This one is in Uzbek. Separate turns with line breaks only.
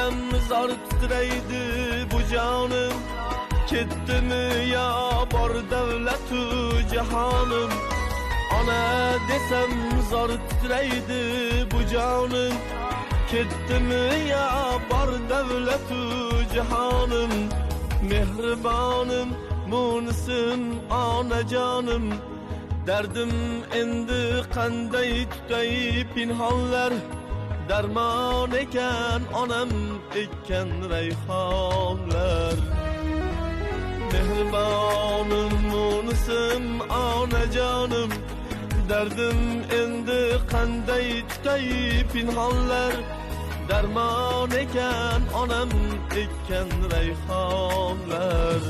desem zar titreydi bu canım. Ketdimi ya bor devletu cihanım. Ana desem zar titreydi bu canım. Ketdimi ya bor devletu cihanım. Mehribanım munisim ana canım. Derdim endi qanday tutay pinhanlar. Derman eken anam eken reyhanlar. Mehribanım munisim ana canım. Derdim endi qanday tutay pinhanlar. Derman eken anam eken reyhanlar.